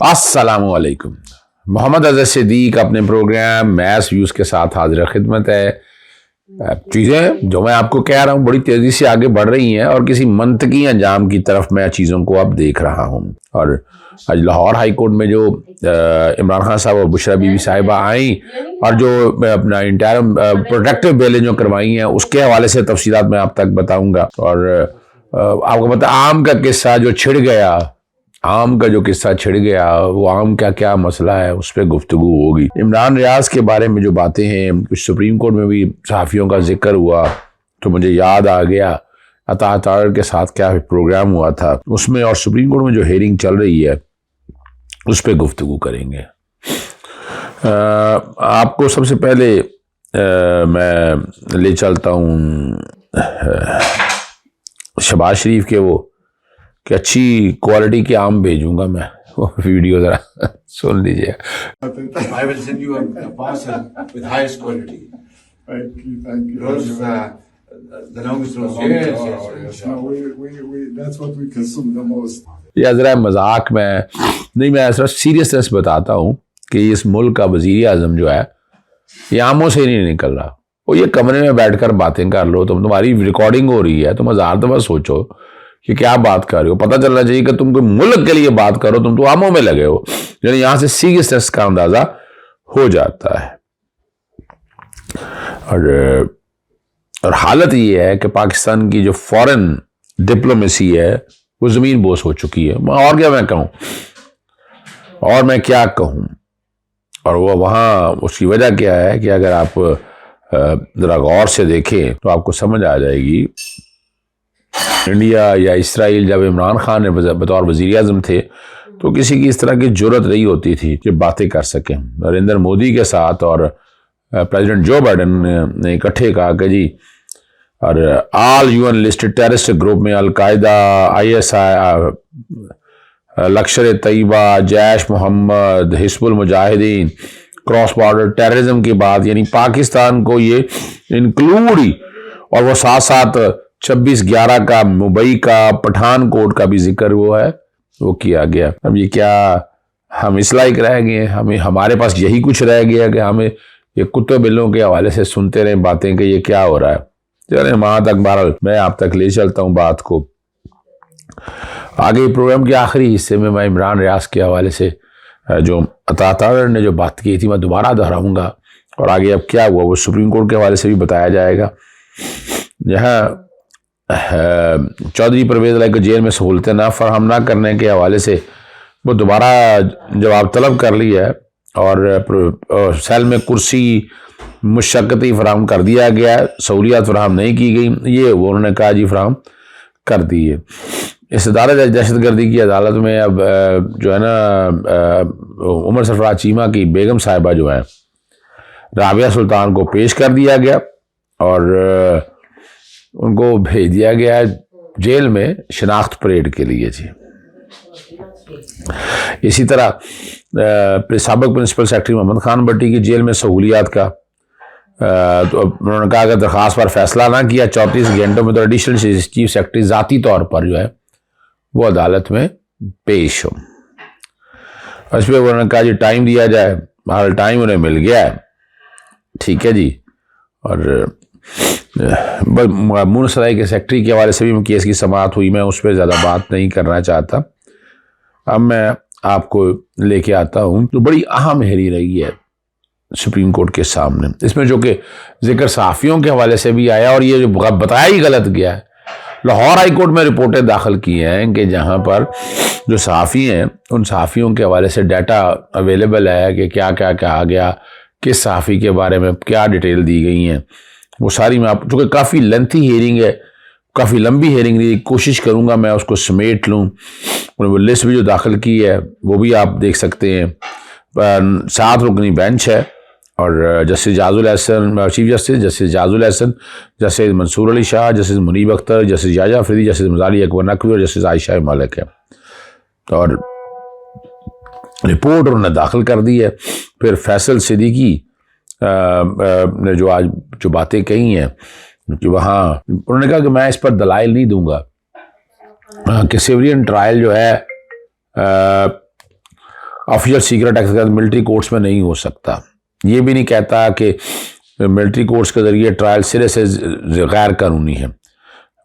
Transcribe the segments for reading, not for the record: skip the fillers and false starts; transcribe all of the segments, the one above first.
अस्सलामुअलैकुम। मोहम्मद अज़हर सिद्दीक अपने programme maths views के साथ हाजिर खिदमत है। चीज़ें जो मैं आपको कह रहा हूँ बड़ी तेज़ी से आगे बढ़ रही हैं और किसी मंतकी अंजाम की तरफ मैं चीज़ों को अब देख रहा हूँ। और आज लाहौर हाई कोर्ट में जो इमरान खान साहब और बुशरा बीबी साहिबा आई और जो अपना इंटरम प्रोटेक्टिव बेलें जो करवाई हैं उसके हवाले से तफसीलात मैं आप तक बताऊँगा। और आपको पता आम का किस्सा जो छिड़ गया, आम का जो किस्सा छिड़ गया, वो आम का क्या मसला है उस पर गुफ्तगू होगी। इमरान रियाज के बारे में जो बातें हैं, कुछ सुप्रीम कोर्ट में भी सहाफ़ियों का जिक्र हुआ तो मुझे याद आ गया अता तारर के साथ क्या प्रोग्राम हुआ था उसमें, और सुप्रीम कोर्ट में जो हेयरिंग चल रही है उस पर गुफ्तगू करेंगे। आपको सबसे पहले मैं ले चलता हूँ शहबाज शरीफ के वो कि अच्छी क्वालिटी के आम भेजूंगा मैं, वो वीडियो जरा सुन लीजिए। I will send you a parcel with highest quality. Thank you. Rose, the longest rose. Yes. No, we that's what we consume the most. या जरा मजाक में नहीं, मैं सिर्फ सीरियसनेस बताता हूँ कि इस मुल्क का वजीर आजम जो है ये आमों से ही नहीं निकल रहा। वो ये कमरे में बैठकर बातें कर लो, तुम्हारी रिकॉर्डिंग हो रही है, तुम हजार दफा सोचो कि क्या बात कर रहे हो। पता चलना चाहिए कि तुम कोई मुल्क के लिए बात करो, तुम तो आमों में लगे हो। यानी यहां से सीरियसनेस का अंदाजा हो जाता है। और हालत ये है कि पाकिस्तान की जो फॉरेन डिप्लोमेसी है वो जमीन बोस हो चुकी है। और क्या मैं कहूं, और मैं क्या कहूं। और वो वहां उसकी वजह क्या है कि अगर आप जरा गौर से देखें तो आपको समझ आ जाएगी। इंडिया या इसराइल जब इमरान खान ने बतौर वजीर आज़म थे तो किसी की इस तरह की जरूरत नहीं होती थी कि बातें कर सकें। नरेंद्र मोदी के साथ और प्रेसिडेंट जो बाइडेन ने इकट्ठे कहा कि जी और all UN listed terrorist group में Al Qaeda, ISI, Lashkar Taiba, Jaish Mohammed, Hizbul Mujahideen, cross border terrorism की बात, यानी पाकिस्तान को ये इंक्लूड ही, और वो साथ साथ 26/11 का, मुंबई का, पठानकोट का भी जिक्र वो किया गया। अब ये क्या हम इस लायक रह गए हैं, हमें हमारे पास यही कुछ रह गया कि हमें ये कुत्ते बिल्लों के हवाले से सुनते रहे बातें कि ये क्या हो रहा है। चले वहां तक बहरहाल मैं आप तक ले चलता हूं बात को। आगे प्रोग्राम के आखिरी हिस्से में मैं इमरान रियाज के हवाले से जो अता तारर ने जो बात की थी मैं दोबारा दोहराऊंगा, और आगे अब क्या हुआ वो सुप्रीम कोर्ट के हवाले से भी बताया जाएगा। जहाँ चौधरी परवेज इलाही को जेल में सहूलतें ना फराहम ना करने के हवाले से वो दोबारा जवाब तलब कर लिया है और सेल में कुर्सी मुशक्कती फराहम कर दिया गया है, सहूलियात फराहम नहीं की गई, ये वो उन्होंने कहा जी फराहम कर दी है। इस अदालत दहशतगर्दी की अदालत में अब जो है ना उमर सरफराज चीमा की बेगम साहिबा जो है राबिया सुल्तान को पेश कर दिया गया और उनको भेज दिया गया जेल में शनाख्त परेड के लिए जी। इसी तरह साबिक प्रिंसिपल सेक्रेटरी मोहम्मद खान भट्टी की जेल में सहूलियात का तो उन्होंने कहा कि दरख्वास्त पर फैसला ना किया 34 घंटों में तो एडिशनल चीफ सेक्रेटरी ज़ाती तौर पर जो है वो अदालत में पेश हो। इस पर उन्होंने कहा जी टाइम दिया जाए, हर टाइम उन्हें मिल गया है, ठीक है जी। और मुनसराई के सेक्रेटरी के हवाले से भी केस की समाअत हुई, मैं उस पर ज़्यादा बात नहीं करना चाहता। अब मैं आपको लेके आता हूँ तो बड़ी अहम हेरी रही है सुप्रीम कोर्ट के सामने, इसमें जो कि जिक्र सहाफ़ियों के हवाले से भी आया और ये जो बताया ही गलत गया है। लाहौर हाई कोर्ट में रिपोर्टें दाखिल की हैं कि जहाँ पर जो सहाफ़ी हैं उन सहाफ़ियों के हवाले से डाटा अवेलेबल है कि क्या क्या कहा गया, किस सहाफ़ी के बारे में क्या डिटेल दी गई हैं, वो सारी मैं आप, चूँकि काफ़ी लेंथी हेयरिंग है, काफ़ी लंबी हेयरिंग रही, कोशिश करूँगा मैं उसको समेट लूँ। वो लिस्ट भी जो दाखिल की है वो भी आप देख सकते हैं। 7 रुकनी बेंच है और justice Ijazul Ahsan chief justice Ijazul Ahsan, justice Mansoor Ali Shah, justice Munib Akhtar, justice Yahya Afridi, justice Mazahar Akbar Naqvi और जस्टिस आयशा मलिक है। और रिपोर्ट उन्होंने दाखिल कर दी है। फिर फैसल सिद्दीकी ने जो आज जो बातें कही हैं कि वहाँ उन्होंने कहा कि मैं इस पर दलाइल नहीं दूंगा कि सिविलियन ट्रायल जो है ऑफिशियल सीक्रेट एक्ट के तहत मिलिट्री कोर्ट्स में नहीं हो सकता। ये भी नहीं कहता कि मिलिट्री कोर्ट्स के जरिए ट्रायल सिरे से गैर कानूनी है।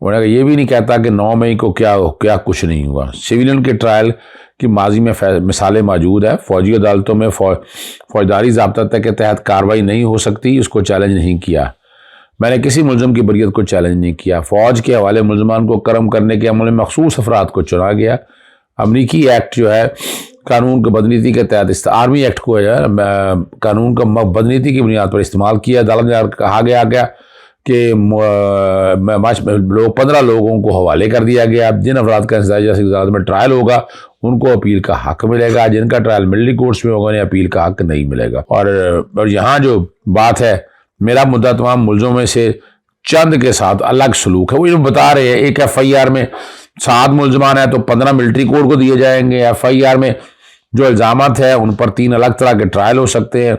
ये भी नहीं कहता कि 9 मई को क्या कुछ नहीं हुआ। सिविलियन के ट्रायल की माजी में मिसालें मौजूद है। फौजी अदालतों में फौजदारी ज़ाब्ता के तहत कार्रवाई नहीं हो सकती, उसको चैलेंज नहीं किया। मैंने किसी मुलज़म की बरियत को चैलेंज नहीं किया। फ़ौज के हवाले मुलजमान को कर्म करने के अमल में मखसूस अफराद को चुना गया। अमरीकी एक्ट जो है कानून को बदनीति के तहत, आर्मी एक्ट को है कानून का बदनीति की बुनियाद पर इस्तेमाल किया। अदालत में कहा गया कि 15 लोगों को हवाले कर दिया गया। जिन अफराद का अदालत में ट्रायल होगा उनको अपील का हक मिलेगा, जिनका ट्रायल मिलिट्री कोर्ट्स में होगा उन्हें अपील का हक नहीं मिलेगा। और यहाँ जो बात है, मेरा मुद्दा तमाम मुलज़ों में से चंद के साथ अलग सलूक है। वो जो बता रहे हैं एक FIR में 7 मुलजमान है तो 15 मिलिट्री कोर्ट को दिए जाएंगे। FIR में जो इल्ज़ामात है उन पर 3 अलग तरह के ट्रायल हो सकते हैं,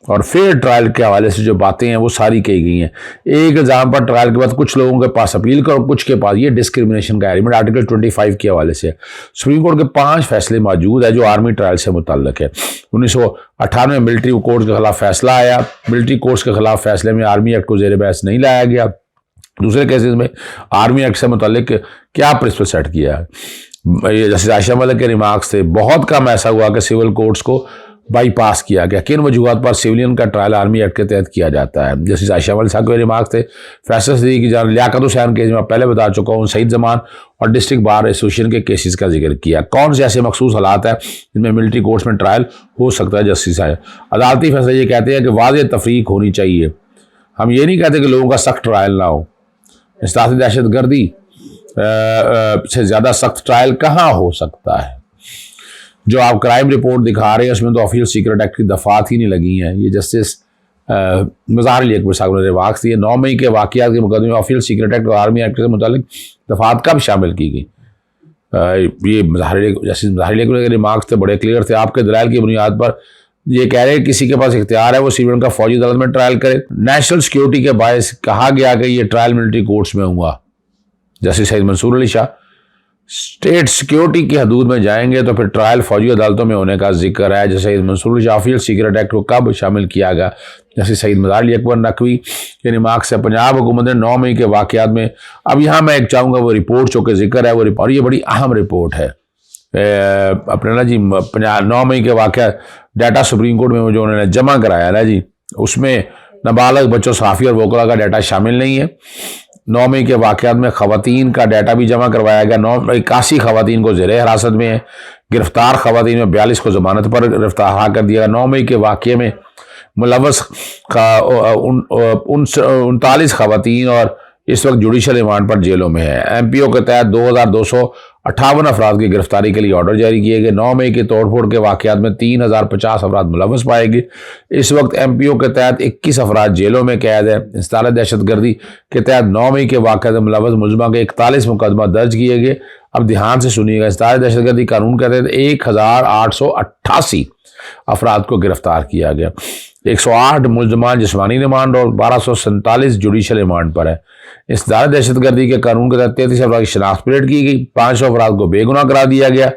और फेयर ट्रायल के हवाले से जो बातें हैं वो सारी कही गई हैं। एक इल्ज़ाम पर ट्रायल के बाद कुछ लोगों के पास अपील करो, कुछ के पास ये डिस्क्रिमिनेशन का एलिमेंट आर्टिकल 25 के हवाले से सुप्रीम कोर्ट के 5 फैसले मौजूद है जो आर्मी ट्रायल से मुतल्लिक है। 1998 में मिलिट्री कोर्ट के खिलाफ फैसला आया। मिलिट्री कोर्ट्स के खिलाफ फैसले में आर्मी एक्ट को ज़ेर बहस नहीं लाया गया। दूसरे केसेस में आर्मी एक्ट से मुतल्लिक क्या प्रिंसिपल सेट किया है। जस्टिस आयशा मलिक के रिमार्क्स थे, बहुत कम ऐसा हुआ कि सिविल कोर्ट्स को बाईपास किया गया। किन वजूहत पर सिविलियन का ट्रायल आर्मी एक्ट के तहत किया जाता है। जस्टिस आयशा मलिक साहब के रिमार्क्स थे। फैसल सदी की जान लियाकत हुसैन केस में पहले बता चुका हूँ, सईद जमान और डिस्ट्रिक्ट बार एसोसिएशन के केसेस का जिक्र किया। कौन से ऐसे मखसूस हालात है जिनमें मिलिट्री कोर्ट्स में ट्रायल हो सकता है। जस्टिस साहब अदालती फैसले ये कहते हैं कि वाज़ेह तफरीक होनी चाहिए। हम ये नहीं कहते कि लोगों का सख्त ट्रायल ना हो। इस्तासी दहशतगर्दी से ज़्यादा सख्त ट्रायल कहाँ हो सकता है। जो आप क्राइम रिपोर्ट दिखा रहे हैं उसमें तो ऑफिशियल सीक्रेट एक्ट की दफ़ात ही नहीं लगी हैं। ये जस्टिस मज़ार अली अकबर साहब ने रिमार्क्स दिए। 9 मई के वाक़यात के मुकदमे में ऑफिशियल सीक्रेट एक्ट और आर्मी एक्ट से मुतालिक दफ़ात कब शामिल की गई। ये जस्टिस मज़ार अली अकबर के रिमार्क्स थे, बड़े क्लियर थे। आपके दलाइल की बुनियाद पर ये कह रहे हैं किसी के पास इख्तियार है वो सिविलियन का फौजी अदालत में ट्रायल करे। नेशनल सिक्योरिटी के बायस कहा गया कि ये ट्रायल मिलिट्री कोर्ट्स में हुआ। Justice Syed Mansoor Ali Shah state security की हदूद में जाएंगे तो फिर ट्रायल फौजी अदालतों में होने का जिक्र है। जैसे Syed Mansoor Ali Shah official secret act को कब शामिल किया गया। जैसे सईद मज़ार अली अकबर नकवी के रिमार्क से पंजाब हुकूमत ने 9 मई के वाक़यात में, अब यहाँ मैं एक चाहूँगा वो रिपोर्ट जो कि जिक्र है वो और ये बड़ी अहम रिपोर्ट है अपने ना जी 9 मई के वाक़या डाटा सुप्रीम कोर्ट में जो उन्होंने जमा कराया ना जी, उसमें नाबालिग बच्चों सहाफ़ी और वोकला का डाटा शामिल नहीं है। 9 मई के वाक़यात में ख़वातीन का डाटा भी जमा करवाया गया। 81 ख़वातीन को ज़ेर हिरासत में है। गिरफ्तार ख़वातीन में 42 को ज़मानत पर गिरफ्तार कर दिया गया। 9 मई के वाक़े में मुलव्वस का 39 ख़वातीन और इस वक्त जुडिशल रिमांड पर जेलों में है। MPO के तहत 2258 अफराद की गिरफ्तारी के लिए ऑर्डर जारी किए गए। 9 मई के तोड़फोड़ के वाक़यात में 3050 अफराद मुलव्वस पाए गए। इस वक्त MPO के तहत 21 अफराद जेलों में कैद है। इंसदार दहशतगर्दी के तहत 9 मई के वाक़यात में मुलव्वस मुलज़मा के 41 मुकदमा दर्ज किए गए। अब ध्यान से सुनिएगा, इंसदार दहशतगर्दी कानून के तहत 1888 अफराद को गिरफ्तार किया गया। 108 मुलजमान जिस्मानी रिमांड और 1247 जुडिशल रिमांड पर है। इस दायरे दहशतगर्दी के कानून के तहत 33 अफराद की शनाख्त परेड की गई। 500 अफराद को बेगुनाह करा दिया गया।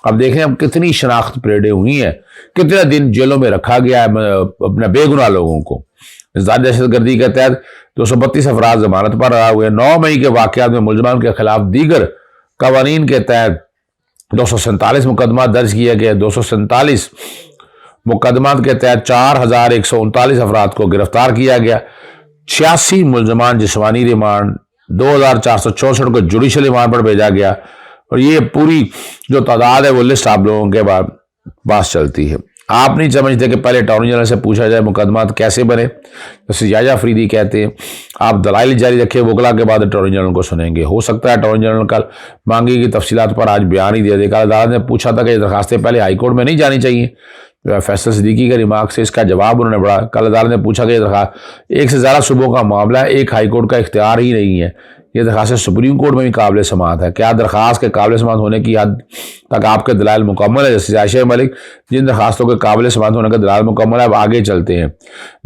अब देखें अब कितनी शनाख्त परेडें हुई हैं, कितने दिन जेलों में रखा गया है अपने बेगुनाह लोगों को। इस दायरे दहशतगर्दी के तहत 232 अफराद जमानत पर रहा हुए। 9 मई के वाक़यात में मुलजमान के खिलाफ दीगर कवानीन के तहत 247 मुकदमा दर्ज किए गए। 247 मुकदमा के तहत 4139 अफराद को गिरफ्तार किया गया। 86 मुलजमान जिस्मानी रिमांड, 2464 को जुडिशल रिमांड पर भेजा गया। और ये पूरी जो तादाद है वो लिस्ट आप लोगों के पास चलती है। आप नहीं समझते कि पहले अटॉर्नी जनरल से पूछा जाए मुकदमा कैसे बने। जैसे याजा अफरीदी कहते हैं आप दलाइल जारी रखे, वकला के बाद अटॉर्नी जनरल को सुनेंगे। हो सकता है अटॉर्नी जनरल कल मांगी की तफसीलात पर आज बयान ही दे देगा। अदालत ने पूछा था कि दरखास्तें पहले हाईकोर्ट में नहीं जानी चाहिए। फैसल सिद्दीकी के रिमार्क से इसका जवाब उन्होंने बढ़ा। कल अदालत ने पूछा कि दरखास्त एक से ज़्यादा सूबों का मामला है, एक हाईकोर्ट का इख्तियार ही नहीं है। ये दरखास्त सुप्रीम कोर्ट में भी काबिल समात है। क्या दरखास्त के काबिल समात होने की हद तक आपके दलाइल मुकम्मल है? जैसे आयशा मलिक जिन दरखास्तों के काबिल समात होने का दलाइल मुकम्मल है। अब आगे चलते हैं।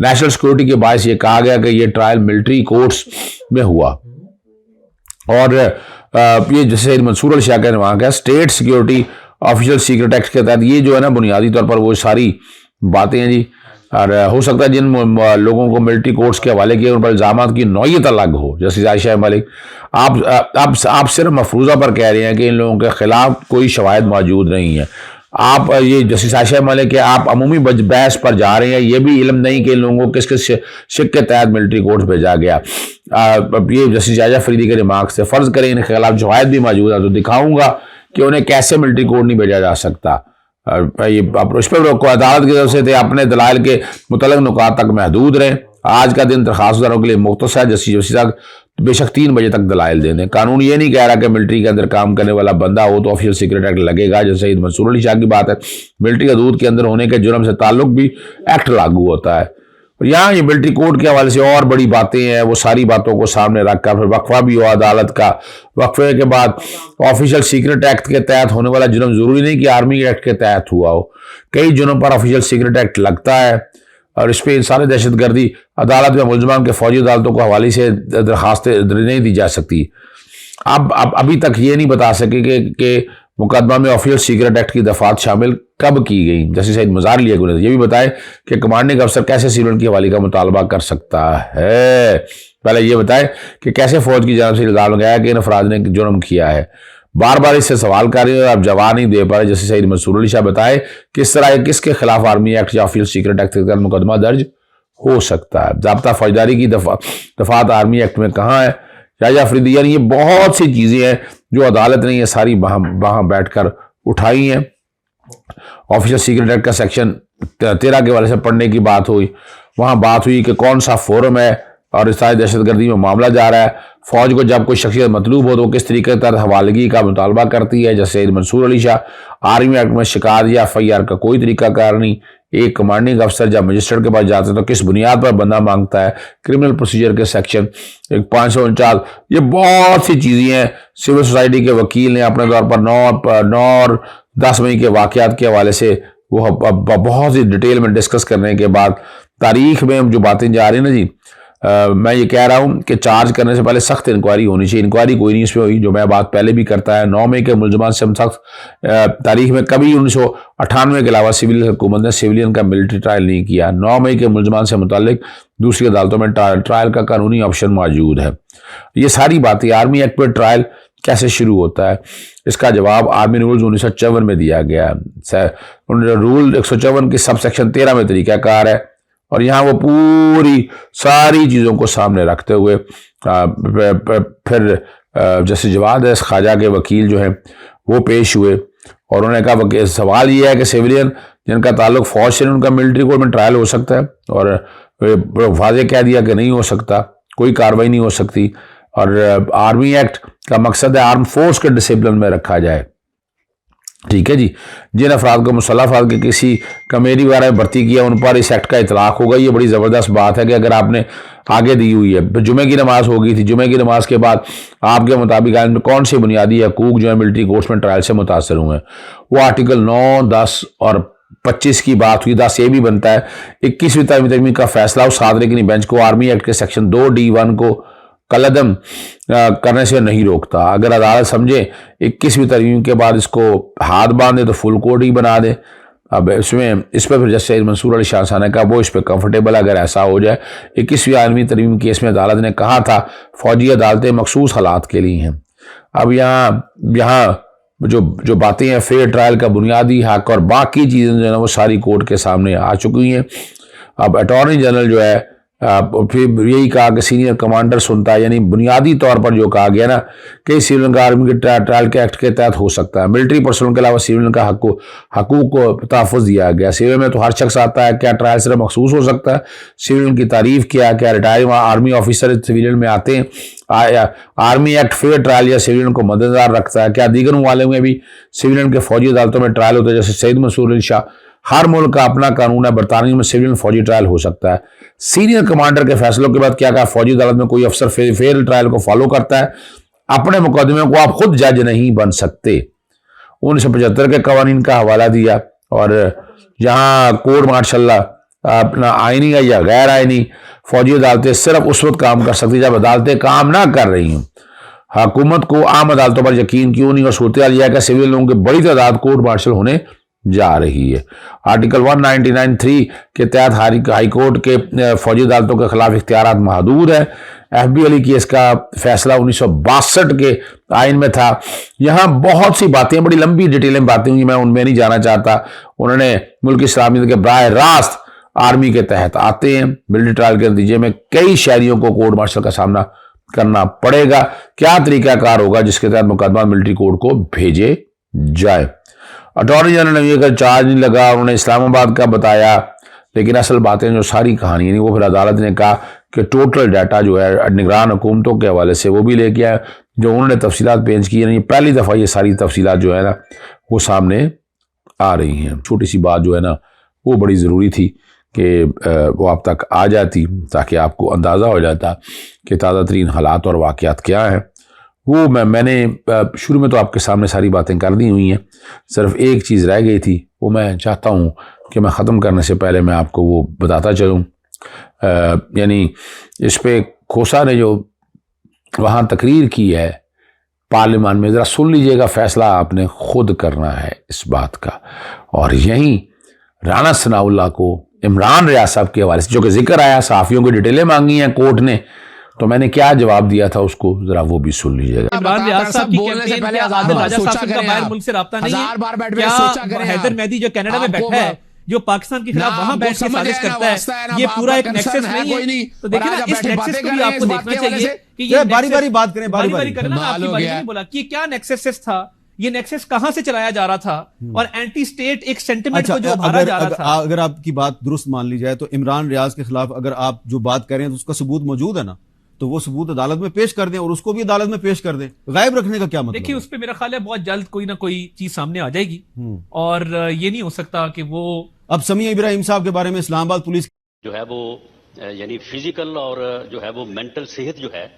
नेशनल सिक्योरिटी के बायस ये कहा गया कि ये ट्रायल मिलिट्री कोर्ट्स में हुआ। और ये जैसे मंसूर अली शाह का रिमार्क है, state security official secret act के तहत ये जो है ना बुनियादी तौर पर वो सारी बातें हैं जी। और हो सकता है जिन लोगों को मिलिट्री कोर्ट्स के हवाले किए उन पर इल्जामात की नौयत अलग हो, जैसे आयशा मलिक। आप सिर्फ मफरूज़ा पर कह रहे हैं कि इन लोगों के खिलाफ कोई शवाहिद मौजूद नहीं है। आप ये जस्टिस आयशा मलिक के आप अमूमी बहस पर जा रहे हैं, ये भी इल्म नहीं कि इन लोगों को किस किस शिक के तहत मिलिट्री कोर्ट भेजा गया। ये जस्टिस जायजा फरीदी के रिमार्क से फ़र्ज़ करें इनके खिलाफ शवाहिद भी मौजूद है तो दिखाऊंगा कि उन्हें कैसे मिलिट्री कोर्ट नहीं भेजा जा सकता। ये इस पर अदालत की तरफ से थे अपने दलाइल के मुतल्लिक़ नुकात तक महदूद रहें। आज का दिन दरख्वास्तदारों के लिए मुख्तसर है। जस्टिस बेशक 3 बजे तक दलाइल दे दें। कानून ये नहीं कह रहा कि मिलिट्री के अंदर काम करने वाला बंदा हो तो ऑफिशियल सीक्रेट एक्ट लगेगा। जैसे शहीद मंसूर अली शाह की बात है, मिलिट्री हदूद के अंदर होने के जुर्म से ताल्लुक भी एक्ट लागू होता है। और यहाँ ये मिलिट्री कोड के हवाले से और बड़ी बातें हैं, वो सारी बातों को सामने रखकर फिर वक्फा भी हुआ अदालत का। वक्फे के बाद ऑफिशियल सीक्रेट एक्ट के तहत होने वाला जुर्म जरूरी नहीं कि आर्मी एक्ट के तहत हुआ हो, कई जुर्म पर ऑफिशियल सीक्रेट एक्ट लगता है और इस पर इंसानी दहशतगर्दी अदालत में मुलजमान के फौजी अदालतों को हवाले से दरखास्तें नहीं दी जा सकती। अब अभी तक ये नहीं बता सके कि मुकदमा में ऑफिशियल सीक्रेट एक्ट की दफात शामिल कब की गई। जैसे सईद मज़ार लिया गया, ये भी बताए कि कमांडिंग अफसर कैसे सिविलियन की हवाले का मुतालबा कर सकता है। पहले ये बताए कि कैसे फौज की जानब से इल्जाम लगाया कि इन अफराद ने जुर्म किया है। बार बार इससे सवाल कर रहे हैं और आप जवाब नहीं दे पा रहे। जैसे शहीद मंसूर अली शाह बताए किस तरह किसके खिलाफ आर्मी एक्ट या ऑफिशियल सीक्रेट एक्ट के तहत मुकदमा दर्ज हो सकता है। ज़ाब्ता फौजदारी की दफात आर्मी एक्ट में कहाँ है। जायजा फरीदी, यानी ये बहुत सी चीज़ें हैं जो अदालत ने ये सारी वहाँ बैठ कर उठाई हैं। ऑफिशियल सीक्रेट एक्ट का सेक्शन 13 के वाले से पढ़ने की बात हुई। वहाँ बात हुई कि कौन सा फोरम है और इस सारी दहशतगर्दी में मामला जा रहा है। फौज को जब कोई शख्सियत मतलूब हो तो किस तरीके के तहत हवालगी का मुतालबा करती है। जैसे शहीद मंसूर अली शाह आर्मी एक्ट में शिकायत या FIR का कोई तरीकाकार नहीं। एक कमांडिंग अफसर जब मजिस्ट्रेट के पास जाते हैं तो किस बुनियाद पर बंदा मांगता है। क्रिमिनल प्रोसीजर के सेक्शन 549, ये बहुत सी चीज़ें हैं। सिविल सोसाइटी के वकील ने अपने तौर पर 9 और 10 मई के वाक़यात के हवाले से वो बहुत ही डिटेल में डिस्कस करने के बाद तारीख में जो बातें जा रही हैं ना जी, मैं ये कह रहा हूँ कि चार्ज करने से पहले सख्त इंक्वायरी होनी चाहिए। इंक्वायरी कोई नहीं इसमें हुई, जो मैं बात पहले भी करता है। 9 मई के मुलजमान से हम सख्त तारीख में कभी 1998 के अलावा सिविल हुकूमत ने सिविलियन का मिलिट्री ट्रायल नहीं किया। 9 मई के मुलजमान से मुतालिक दूसरी अदालतों में ट्रायल का कानूनी ऑप्शन मौजूद है। ये सारी बातें आर्मी एक्ट पर ट्रायल कैसे शुरू होता है, इसका जवाब आर्मी रूल्स 1954 में दिया गया। रूल 154 की सब सेक्शन 13 में तरीकाकार है और यहाँ वो पूरी सारी चीज़ों को सामने रखते हुए फिर जैसे जवाद ख्वाजा के वकील जो हैं वो पेश हुए और उन्होंने कहा सवाल ये है कि सिविलियन जिनका ताल्लुक फौज से उनका मिलिट्री कोर्ट में ट्रायल हो सकता है, और वाज़े कह दिया कि नहीं हो सकता, कोई कार्रवाई नहीं हो सकती। और आर्मी एक्ट का मकसद है आर्म फोर्स के डिसिप्लिन में रखा जाए। ठीक है जी, जिन अफराद को मुसल्लह अफराद के किसी कमेटी वगैरह में भर्ती किया उन पर इस एक्ट का इतलाक होगा। ये बड़ी ज़बरदस्त बात है कि अगर आपने आगे दी हुई है, जुमे की नमाज हो गई थी, जुमे की नमाज के बाद आपके मुताबिक आइन में कौन से बुनियादी हकूक जो है मिलिट्री कोर्ट्स में ट्रायल से मुतासर हुए हैं, वो आर्टिकल 9, 10 और 25 की बात हुई। 10 ये भी बनता है 21वीं तरमीम का फैसला उस सादरे की बेंच को आर्मी एक्ट के सेक्शन 2D1 को कलअदम करने से नहीं रोकता। अगर अदालत समझे 21वीं तरमीम के बाद इसको हाथ बांधे तो फुल कोड ही बना दे। अब इस पर फिर जस्टिस मंसूर अली शाह ने कहा वो इस पर कंफर्टेबल अगर ऐसा हो जाए। 21वीं आर्मी तरमीम केस में अदालत ने कहा था फौजी अदालतें मखसूस हालात के लिए हैं। अब यहाँ जो बातें हैं फेयर ट्रायल का बुनियादी हक और बाकी चीज़ें जो है वो सारी कोर्ट के सामने आ चुकी हैं। अब अटॉर्नी जनरल जो है फिर यही कहा कि सीनियर कमांडर सुनता है, यानी बुनियादी तौर पर जो कहा गया ना कि सिविलियन का आर्मी के ट्रायल के एक्ट के तहत हो सकता है। मिलिट्री पर्सनल के अलावा सिविलियन का हकूक को तहफ़्फ़ुज़ दिया गया। सिविलियन में तो हर शख्स आता है, क्या ट्रायल सिर्फ मखसूस हो सकता है? सिविलियन की तारीफ क्या रिटायर्ड आर्मी ऑफिसर सिविलियन में आते हैं? आर्मी एक्ट फेयर ट्रायल या सिविलियन को मद्देनजर रखता है? क्या दीगर ममालिक में भी सिविलियन के फौजी अदालतों में ट्रायल होता है? जैसे शहीद मंसूर अली शाह, हर मुल्क का अपना कानून है, बरतानिया में सिविलियन फौजी ट्रायल हो सकता है। सीनियर कमांडर के फैसलों के बाद क्या कहा, फौजी अदालत में कोई अफसर फेयर ट्रायल को फॉलो करता है। अपने मुकदमे को आप खुद जज नहीं बन सकते। 1975 के कवानीन का हवाला दिया और यहाँ कोर्ट मार्शल अपना आईनी या गैर आईनी फौजी अदालतें सिर्फ उस वक्त काम कर सकती जब अदालतें काम ना कर रही हूँ। हुकूमत को आम अदालतों पर यकीन क्यों नहीं और सूरत हाल यह है कि सिविल लोगों की बड़ी तादाद कोर्ट मार्शल होने जा रही है। आर्टिकल 199(3) के तहत हाई कोर्ट के फौजी अदालतों के खिलाफ इख्तियारात महदूद है। FB अली केस का फैसला 1962 के आइन में था। यहाँ बहुत सी बातें, बड़ी लंबी डिटेलें बातें हुई, मैं उनमें नहीं जाना चाहता। उन्होंने मुल्क की सलामत के बराह रास्त आर्मी के तहत आते हैं। मिलिट्री ट्रायल के नतीजे में कई शहरियों को कोर्ट मार्शल का सामना करना पड़ेगा। क्या तरीकाकार होगा जिसके तहत मुकदमा मिलिट्री कोर्ट को भेजे जाए? अटॉर्नी जनरल ने का चार्ज नहीं लगा, उन्होंने इस्लामाबाद का बताया, लेकिन असल बातें जो सारी कहानी नहीं, वो फिर अदालत ने कहा कि टोटल डाटा जो है निगरान हुकूमतों के हवाले से वो भी लेके आए, जो उन्होंने तफसीलात पेश की है। पहली दफ़ा ये सारी तफसीलात जो है ना वो सामने आ रही हैं। छोटी सी बात जो है ना वो बड़ी ज़रूरी थी कि वो आप तक आ जाती, ताकि आपको अंदाज़ा हो जाता कि ताज़ा तरीन हालात और वाक़यात क्या हैं। वो मैंने शुरू में तो आपके सामने सारी बातें कर दी हुई हैं, सिर्फ एक चीज़ रह गई थी, वो मैं चाहता हूँ कि मैं ख़त्म करने से पहले मैं आपको वो बताता चलूँ। यानी इस पे खोसा ने जो वहाँ तकरीर की है पार्लियामान में, ज़रा सुन लीजिएगा, फ़ैसला आपने खुद करना है इस बात का। और यहीं राना सनाउल्लाह को इमरान रियाज साहब के हवाले से जो कि जिक्र आया, सहाफ़ियों की डिटेलें मांगी हैं कोर्ट ने, तो मैंने क्या जवाब दिया था उसको जरा वो भी सुन लीजिएगा। इमरान रियाज साहब की बोलने से पहले आदिल राजा साहब का बाहर मुल्क से राब्ता नहीं है, बार बैठ क्या सोचा करें हैदर मेहदी जो कनाडा में बैठा है, जो पाकिस्तान के खिलाफ वहां बैठ के साजिश करता है, ये पूरा एक नेक्सस नहीं है? तो देखिए ना, इस नेक्सस को भी आपको देखना चाहिए कि ये बारी बारी बात करें, बारी बारी करना। आपकी बारी नहीं बोला कि क्या नेक्सस था, ये नेक्सस कहां से चलाया जा रहा था, और एंटी स्टेट एक सेंटिमेंट को जो उभारा जा रहा था। अगर आपकी बात दुरुस्त मान ली जाए तो इमरान रियाज के खिलाफ अगर आप जो बात करें तो उसका सबूत मौजूद है ना, तो वो सबूत अदालत में पेश कर दें और उसको भी अदालत में पेश कर दें। गायब रखने का क्या मतलब? देखिए, उस पर मेरा ख्याल है बहुत जल्द कोई ना कोई चीज सामने आ जाएगी, और ये नहीं हो सकता कि वो अब समीह इब्राहिम साहब के बारे में इस्लामाबाद पुलिस जो है वो यानी फिजिकल और जो है वो मेंटल सेहत जो है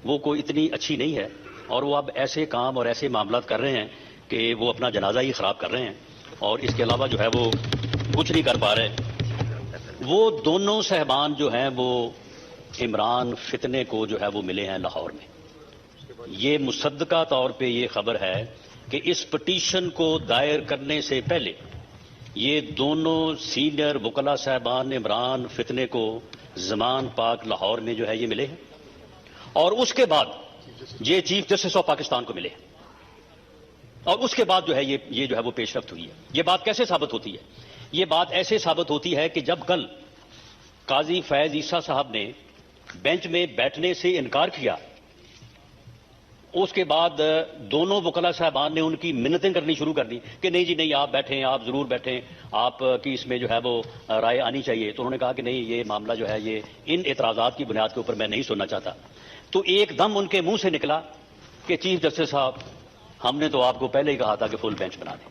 वो कोई इतनी अच्छी नहीं है, और वो अब ऐसे काम और ऐसे मामला कर रहे हैं कि वो अपना जनाजा ही खराब कर रहे हैं, और इसके अलावा जो है वो कुछ नहीं कर पा रहे। वो दोनों साहबान जो हैं वो इमरान फितने को जो है वो मिले हैं लाहौर में। ये मुसद्दका तौर पे ये खबर है कि इस पिटीशन को दायर करने से पहले ये दोनों सीनियर वकला साहबान इमरान फितने को जमान पाक लाहौर में जो है ये मिले हैं, और उसके बाद ये चीफ जस्टिस ऑफ पाकिस्तान को मिले हैं, और उसके बाद जो है ये जो है वो पेशरफ्त हुई है। ये बात कैसे साबित होती है? ये बात ऐसे साबित होती है कि जब कल काजी फैज ईसा साहब ने बेंच में बैठने से इनकार किया, उसके बाद दोनों वकला साहबान ने उनकी मिन्नतें करनी शुरू कर दी कि नहीं जी नहीं, आप बैठें, आप जरूर बैठें, आपकी इसमें जो है वो राय आनी चाहिए। तो उन्होंने कहा कि नहीं, ये मामला जो है ये इन एतराजात की बुनियाद के ऊपर मैं नहीं सुनना चाहता। तो एकदम उनके मुंह से निकला कि चीफ जस्टिस साहब, हमने तो आपको पहले ही कहा था कि फुल बेंच बना दें।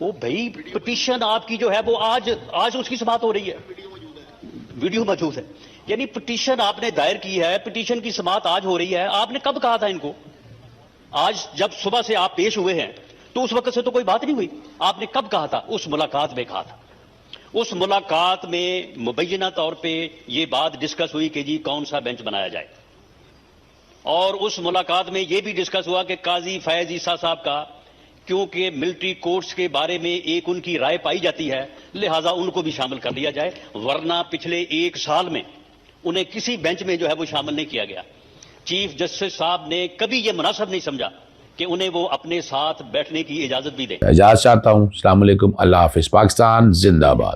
वो भाई पिटीशन आपकी जो है वो आज उसकी समाअत हो रही है, वीडियो मौजूद है। यानी पिटीशन आपने दायर की है, पिटीशन की समाअत आज हो रही है। आपने कब कहा था इनको? आज जब सुबह से आप पेश हुए हैं तो उस वक्त से तो कोई बात नहीं हुई। आपने कब कहा था? उस मुलाकात में कहा था। उस मुलाकात में मुबैना तौर पे ये बात डिस्कस हुई कि जी कौन सा बेंच बनाया जाए, और उस मुलाकात में ये भी डिस्कस हुआ कि काजी फैज ईसा साहब का, क्योंकि मिलिट्री कोर्ट्स के बारे में एक उनकी राय पाई जाती है, लिहाजा उनको भी शामिल कर लिया जाए, वरना पिछले 1 साल में उन्हें किसी बेंच में जो है वो शामिल नहीं किया गया। चीफ जस्टिस साहब ने कभी ये मुनासिब नहीं समझा कि उन्हें वो अपने साथ बैठने की इजाजत भी दे। इजाजत चाहता हूँ। अस्सलाम वालेकुम, अल्लाह हाफिज। पाकिस्तान जिंदाबाद।